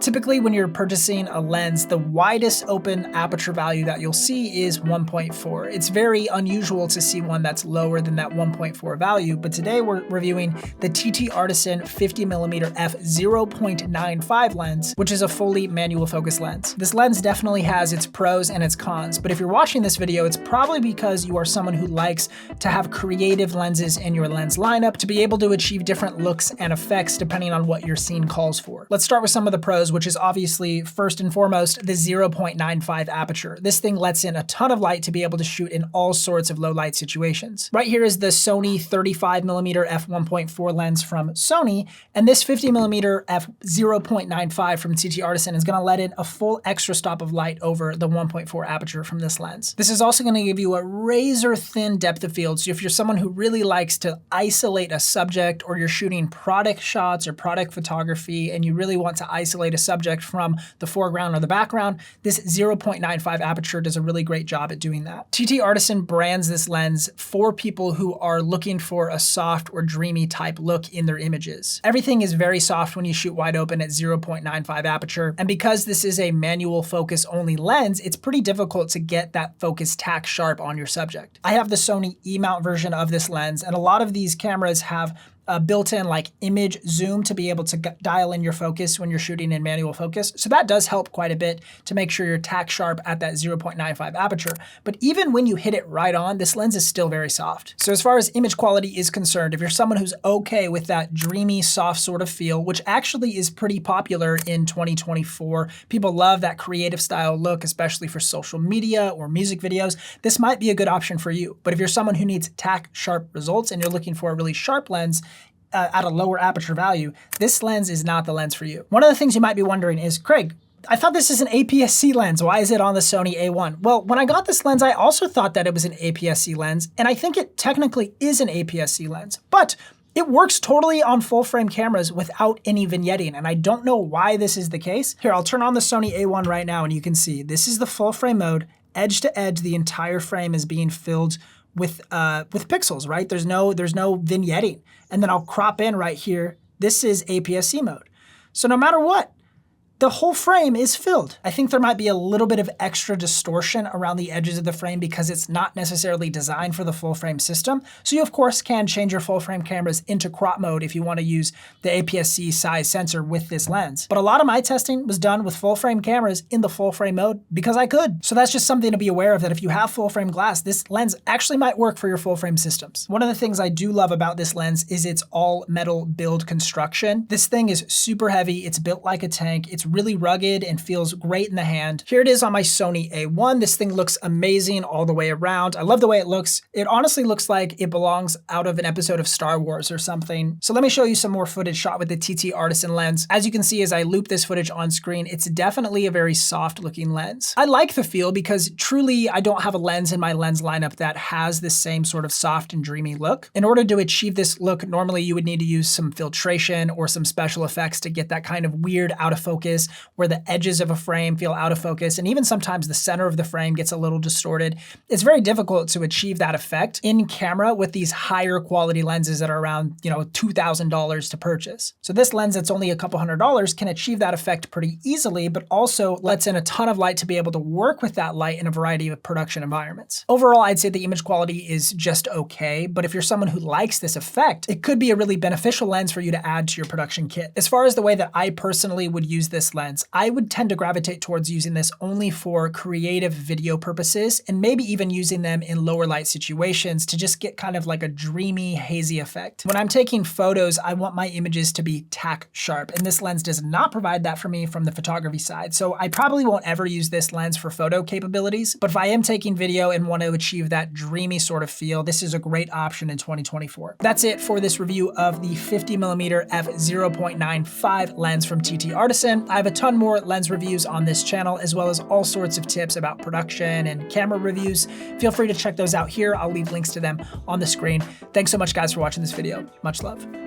Typically, when you're purchasing a lens, the widest open aperture value that you'll see is 1.4. It's very unusual to see one that's lower than that 1.4 value, but today we're reviewing the TTArtisan 50mm f/0.95 lens, which is a fully manual focus lens. This lens definitely has its pros and its cons, but if you're watching this video, it's probably because you are someone who likes to have creative lenses in your lens lineup to be able to achieve different looks and effects depending on what your scene calls for. Let's start with some of the pros, which is obviously first and foremost the 0.95 aperture. This thing lets in a ton of light to be able to shoot in all sorts of low light situations. Right here is the Sony 35mm f1.4 lens from Sony, and this 50mm f0.95 from TTArtisan is going to let in a full extra stop of light over the 1.4 aperture from this lens. This is also going to give you a razor thin depth of field, so if you're someone who really likes to isolate a subject, or you're shooting product shots or product photography and you really want to isolate a subject from the foreground or the background, this 0.95 aperture does a really great job at doing that. TTArtisan brands this lens for people who are looking for a soft or dreamy type look in their images. Everything is very soft when you shoot wide open at 0.95 aperture, and because this is a manual focus only lens, it's pretty difficult to get that focus tack sharp on your subject. I have the Sony E-mount version of this lens, and a lot of these cameras have a built-in like image zoom to be able to dial in your focus when you're shooting in manual focus. So that does help quite a bit to make sure you're tack sharp at that 0.95 aperture. But even when you hit it right on, this lens is still very soft. So as far as image quality is concerned, if you're someone who's okay with that dreamy, soft sort of feel, which actually is pretty popular in 2024, people love that creative style look, especially for social media or music videos, this might be a good option for you. But if you're someone who needs tack sharp results and you're looking for a really sharp lens, at a lower aperture value, this lens is not the lens for you. One of the things you might be wondering is, Craig, I thought this is an APS-C lens. Why is it on the Sony A1? Well, when I got this lens, I also thought that it was an APS-C lens, and I think it technically is an APS-C lens, but it works totally on full frame cameras without any vignetting, and I don't know why this is the case. Here, I'll turn on the Sony A1 right now, and you can see this is the full frame mode. Edge to edge, the entire frame is being filled with pixels, right? There's no vignetting. And then I'll crop in right here. This is APS-C mode. So no matter what, the whole frame is filled. I think there might be a little bit of extra distortion around the edges of the frame because it's not necessarily designed for the full frame system. So you of course can change your full frame cameras into crop mode if you want to use the APS-C size sensor with this lens. But a lot of my testing was done with full frame cameras in the full frame mode because I could. So that's just something to be aware of, that if you have full frame glass, this lens actually might work for your full frame systems. One of the things I do love about this lens is its all metal build construction. This thing is super heavy. It's built like a tank. It's really rugged and feels great in the hand. Here it is on my Sony A1. This thing looks amazing all the way around. I love the way it looks. It honestly looks like it belongs out of an episode of Star Wars or something. So let me show you some more footage shot with the TTArtisan lens. As you can see as I loop this footage on screen, it's definitely a very soft looking lens. I like the feel because truly I don't have a lens in my lens lineup that has this same sort of soft and dreamy look. In order to achieve this look, normally you would need to use some filtration or some special effects to get that kind of weird out of focus where the edges of a frame feel out of focus, and even sometimes the center of the frame gets a little distorted. It's very difficult to achieve that effect in camera with these higher quality lenses that are around, $2,000 to purchase. So this lens that's only a couple $100s can achieve that effect pretty easily, but also lets in a ton of light to be able to work with that light in a variety of production environments. Overall, I'd say the image quality is just okay, but if you're someone who likes this effect, it could be a really beneficial lens for you to add to your production kit. As far as the way that I personally would use this lens, I would tend to gravitate towards using this only for creative video purposes, and maybe even using them in lower light situations to just get kind of like a dreamy, hazy effect. When I'm taking photos, I want my images to be tack sharp, and this lens does not provide that for me from the photography side. So I probably won't ever use this lens for photo capabilities, but if I am taking video and want to achieve that dreamy sort of feel, this is a great option in 2024. That's it for this review of the 50mm f0.95 lens from TTArtisan. I have a ton more lens reviews on this channel, as well as all sorts of tips about production and camera reviews. Feel free to check those out here. I'll leave links to them on the screen. Thanks so much guys for watching this video. Much love.